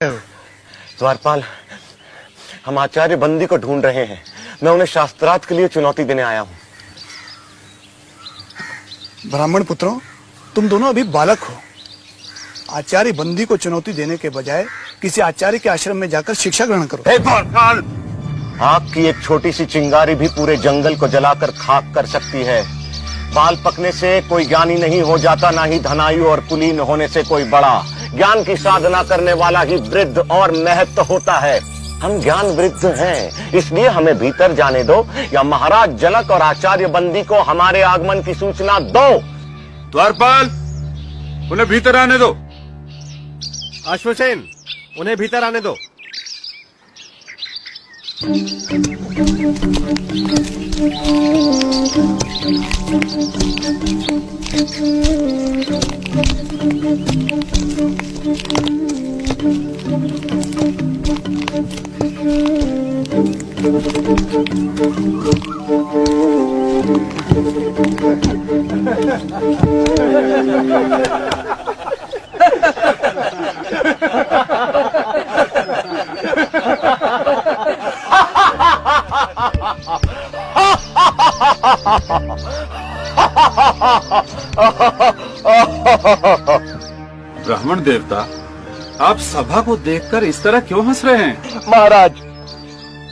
द्वारपाल, हम आचार्य बंदी को ढूंढ रहे हैं। मैं उन्हें शास्त्रार्थ के लिए चुनौती देने आया हूँ। ब्राह्मण पुत्रों, तुम दोनों अभी बालक हो। आचार्य बंदी को चुनौती देने के बजाय किसी आचार्य के आश्रम में जाकर शिक्षा ग्रहण करो। द्वारपाल, आग की एक छोटी सी चिंगारी भी पूरे जंगल को जलाकर खाक कर सकती है। बाल पकने से कोई ज्ञानी नहीं हो जाता, ना ही धनायु और कुलीन होने से कोई बड़ा। ज्ञान की साधना करने वाला ही वृद्ध और महत्व होता है। हम ज्ञान वृद्ध हैं, इसलिए हमें भीतर जाने दो, या महाराज जनक और आचार्य बंदी को हमारे आगमन की सूचना दो। द्वारपाल, उन्हें भीतर आने दो। अश्वसेन, उन्हें भीतर आने दो। ब्राह्मण देवता, आप सभा को देखकर इस तरह क्यों हंस रहे हैं?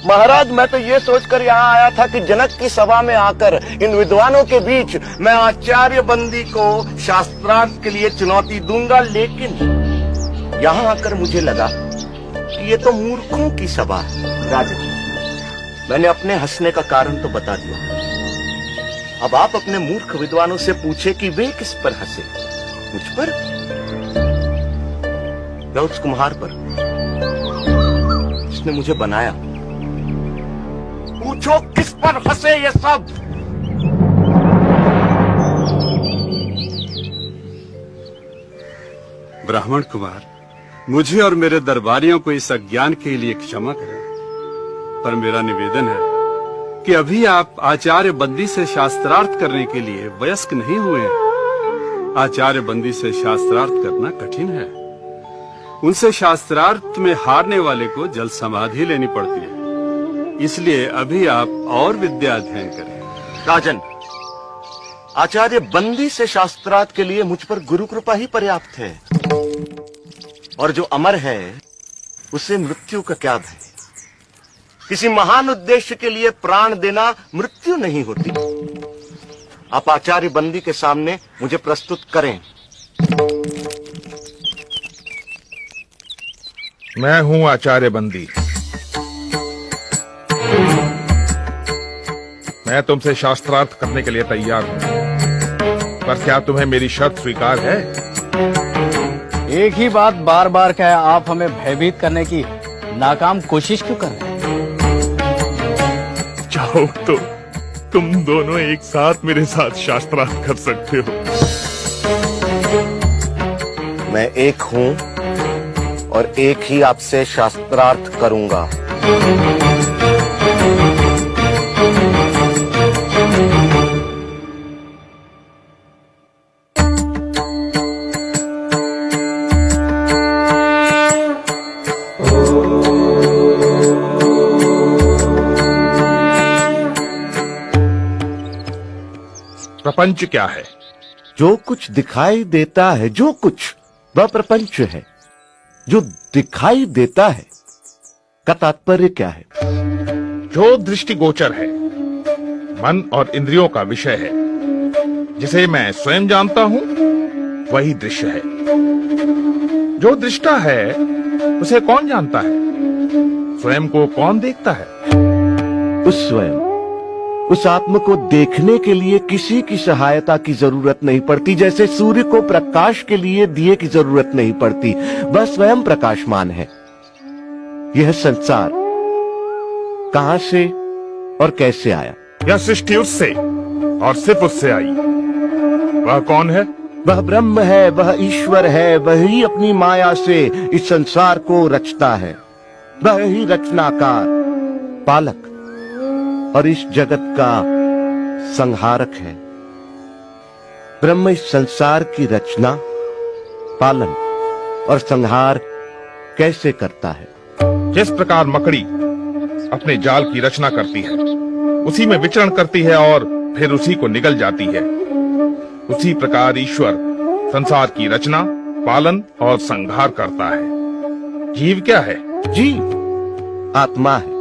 महाराज, मैं तो ये सोचकर यहाँ आया था कि जनक की सभा में आकर इन विद्वानों के बीच मैं आचार्य बंदी को शास्त्रार्थ के लिए चुनौती दूंगा, लेकिन यहाँ आकर मुझे लगा कि ये तो मूर्खों की सभा है। राजन, मैंने अपने हंसने का कारण तो बता दिया। अब आप अपने मूर्ख विद्वानों से पूछे कि वे किस पर हंसे। मुझ पर या उस कुम्हार पर जिसने मुझे बनाया? पूछो किस पर हंसे ये सब। ब्राह्मण कुमार, मुझे और मेरे दरबारियों को इस अज्ञान के लिए क्षमा करें, पर मेरा निवेदन है कि अभी आप आचार्य बंदी से शास्त्रार्थ करने के लिए वयस्क नहीं हुए हैं। आचार्य बंदी से शास्त्रार्थ करना कठिन है। उनसे शास्त्रार्थ में हारने वाले को जल समाधि लेनी पड़ती है। इसलिए अभी आप और विद्या अध्ययन करें। राजन, आचार्य बंदी से शास्त्रार्थ के लिए मुझ पर गुरु कृपा ही पर्याप्त है, और जो अमर है उसे मृत्यु का क्या भय। किसी महान उद्देश्य के लिए प्राण देना मृत्यु नहीं होती। आप आचार्य बंदी के सामने मुझे प्रस्तुत करें। मैं हूं आचार्य बंदी। मैं तुमसे शास्त्रार्थ करने के लिए तैयार हूं, पर क्या तुम्हें मेरी शर्त स्वीकार है? एक ही बात बार बार कहे आप हमें भयभीत करने की नाकाम कोशिश क्यों कर रहे हैं? चाहो तो तुम दोनों एक साथ मेरे साथ शास्त्रार्थ कर सकते हो। मैं एक हूं और एक ही आपसे शास्त्रार्थ करूंगा। प्रपंच क्या है? जो कुछ दिखाई देता है, जो कुछ, वह प्रपंच है। जो दिखाई देता है का तात्पर्य क्या है? जो दृष्टिगोचर है, मन और इंद्रियों का विषय है, जिसे मैं स्वयं जानता हूं, वही दृश्य है। जो दृष्टा है उसे कौन जानता है? स्वयं को कौन देखता है? उस स्वयं, उस आत्म को देखने के लिए किसी की सहायता की जरूरत नहीं पड़ती। जैसे सूर्य को प्रकाश के लिए दिए की जरूरत नहीं पड़ती, वह स्वयं प्रकाशमान है। यह संसार कहां से और कैसे आया? यह सृष्टि उससे और सिर्फ उससे आई। वह कौन है? वह ब्रह्म है, वह ईश्वर है। वही अपनी माया से इस संसार को रचता है। वह ही रचनाकार, पालक और इस जगत का संहारक है। ब्रह्म इस संसार की रचना, पालन और संहार कैसे करता है? जिस प्रकार मकड़ी अपने जाल की रचना करती है, उसी में विचरण करती है और फिर उसी को निगल जाती है, उसी प्रकार ईश्वर संसार की रचना, पालन और संहार करता है। जीव क्या है? जीव आत्मा है।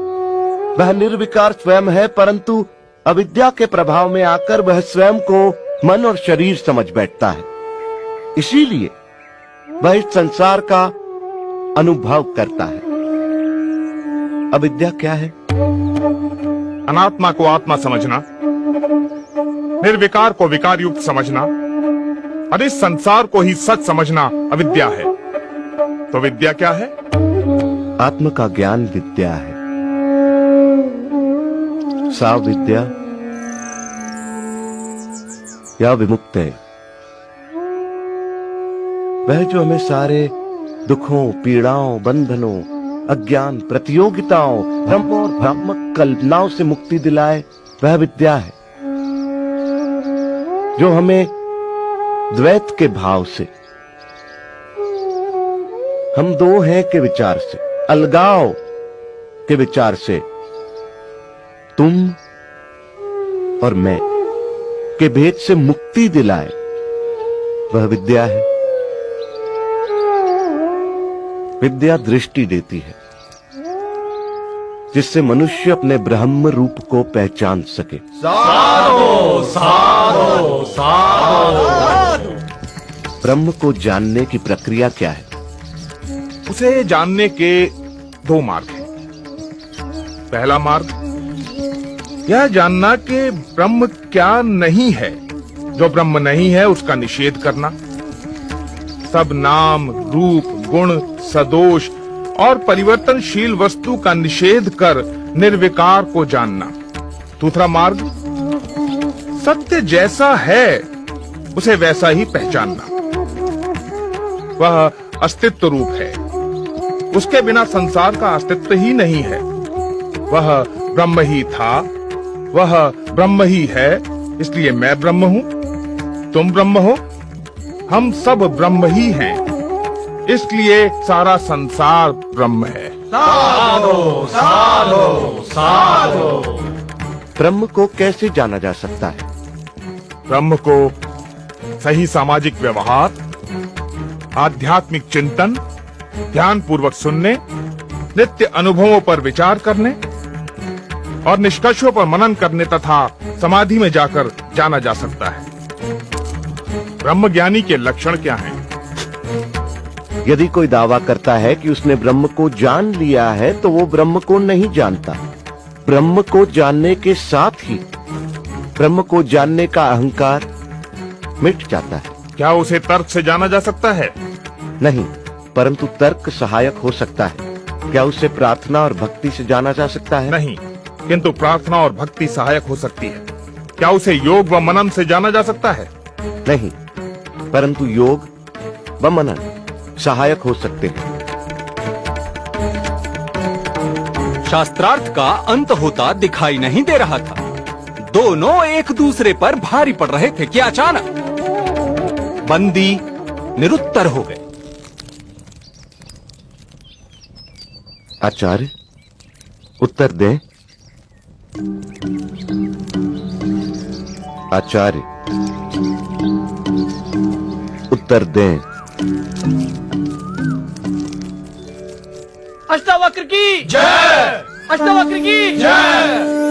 वह निर्विकार स्वयं है, परंतु अविद्या के प्रभाव में आकर वह स्वयं को मन और शरीर समझ बैठता है। इसीलिए वह इस संसार का अनुभव करता है। अविद्या क्या है? अनात्मा को आत्मा समझना, निर्विकार को विकार युक्त समझना और इस संसार को ही सच समझना अविद्या है। तो विद्या क्या है? आत्म का ज्ञान विद्या है। सा विद्या या विमुक्त है वह जो हमें सारे दुखों, पीड़ाओं, बंधनों, अज्ञान, प्रतियोगिताओं, भ्रम और भ्रामक कल्पनाओं से मुक्ति दिलाए, वह विद्या है। जो हमें द्वैत के भाव से, हम दो हैं के विचार से, अलगाव के विचार से, तुम और मैं के भेद से मुक्ति दिलाए, वह विद्या है। विद्या दृष्टि देती है जिससे मनुष्य अपने ब्रह्म रूप को पहचान सके। साधो साधो साधो। ब्रह्म को जानने की प्रक्रिया क्या है? उसे जानने के दो मार्ग हैं। पहला मार्ग यह जानना कि ब्रह्म क्या नहीं है। जो ब्रह्म नहीं है उसका निषेध करना। सब नाम, रूप, गुण, सदोष और परिवर्तनशील वस्तु का निषेध कर निर्विकार को जानना। दूसरा मार्ग सत्य जैसा है उसे वैसा ही पहचानना। वह अस्तित्व रूप है, उसके बिना संसार का अस्तित्व ही नहीं है। वह ब्रह्म ही था, वह ब्रह्म ही है, इसलिए मैं ब्रह्म हूं, तुम ब्रह्म हो, हम सब ब्रह्म ही हैं, इसलिए सारा संसार ब्रह्म है। साधो साधो साधो। ब्रह्म को कैसे जाना जा सकता है? ब्रह्म को सही सामाजिक व्यवहार, आध्यात्मिक चिंतन, ध्यान पूर्वक सुनने, नित्य अनुभवों पर विचार करने और निष्कर्षों पर मनन करने तथा समाधि में जाकर जाना जा सकता है। ब्रह्म ज्ञानी के लक्षण क्या हैं? यदि कोई दावा करता है कि उसने ब्रह्म को जान लिया है तो वो ब्रह्म को नहीं जानता। ब्रह्म को जानने के साथ ही ब्रह्म को जानने का अहंकार मिट जाता है। क्या उसे तर्क से जाना जा सकता है? नहीं, परंतु तर्क सहायक हो सकता है। क्या उसे प्रार्थना और भक्ति से जाना जा सकता है? नहीं, किंतु प्रार्थना और भक्ति सहायक हो सकती है। क्या उसे योग व मनन से जाना जा सकता है? नहीं, परंतु योग व मनन सहायक हो सकते हैं। शास्त्रार्थ का अंत होता दिखाई नहीं दे रहा था। दोनों एक दूसरे पर भारी पड़ रहे थे कि अचानक बंदी निरुत्तर हो गए। आचार्य, उत्तर दें। आचार्य, उत्तर दें। अष्टावक्र की जय। अष्टावक्र की जय।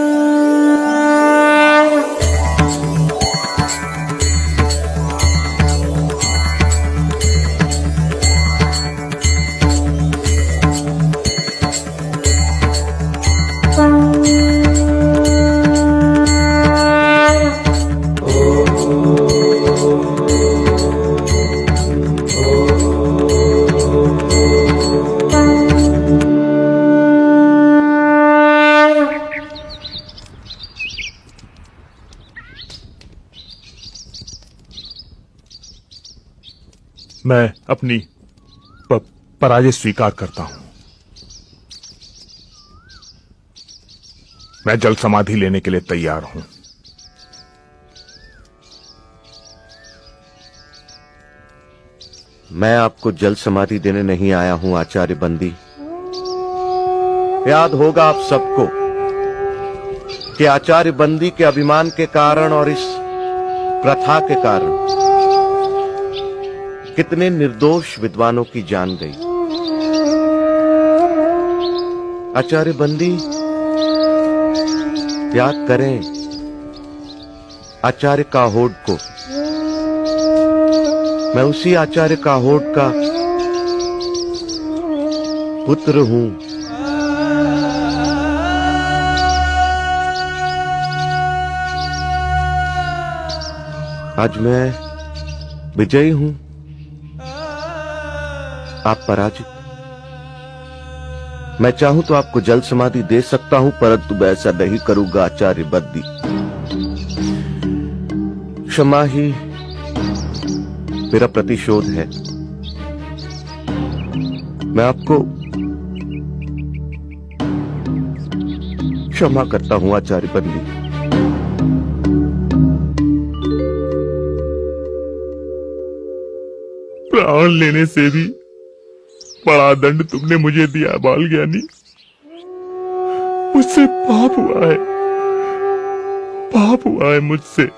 मैं अपनी पराजय स्वीकार करता हूं। मैं जल समाधि लेने के लिए तैयार हूं। मैं आपको जल समाधि देने नहीं आया हूं आचार्य बंदी। याद होगा आप सबको कि आचार्य बंदी के अभिमान के कारण और इस प्रथा के कारण कितने निर्दोष विद्वानों की जान गई। आचार्य बंदी, याद करें आचार्य काहोड को। मैं उसी आचार्य काहोड का पुत्र हूं। आज मैं विजयी हूं, आप पराजित। मैं चाहूं तो आपको जल समाधि दे सकता हूं, परंतु मैं ऐसा नहीं करूंगा आचार्य बंदी। क्षमा ही मेरा प्रतिशोध है। मैं आपको क्षमा करता हूं आचार्य बंदी। प्राण लेने से भी बड़ा दंड तुमने मुझे दिया बाल ज्ञानी। मुझसे पाप हुआ है, पाप हुआ है मुझसे।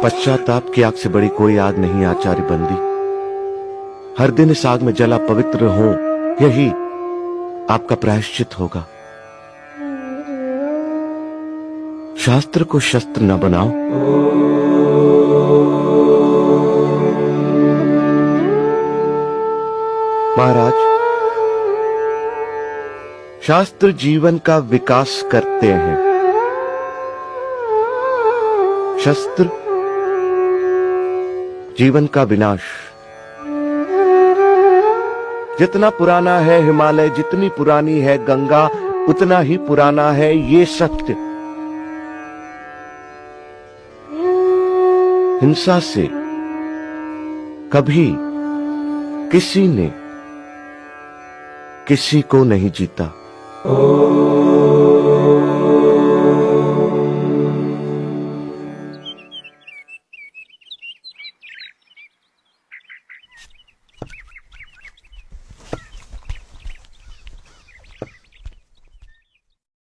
पश्चाताप की आग से बड़ी कोई आग नहीं आचार्य बंदी। हर दिन इस आग में जला पवित्र हो, यही आपका प्रायश्चित होगा। शास्त्र को शस्त्र न बनाओ। महाराज, शास्त्र जीवन का विकास करते हैं, शस्त्र जीवन का विनाश। जितना पुराना है हिमालय, जितनी पुरानी है गंगा, उतना ही पुराना है ये सत्य। हिंसा से कभी किसी ने किसी को नहीं जीता।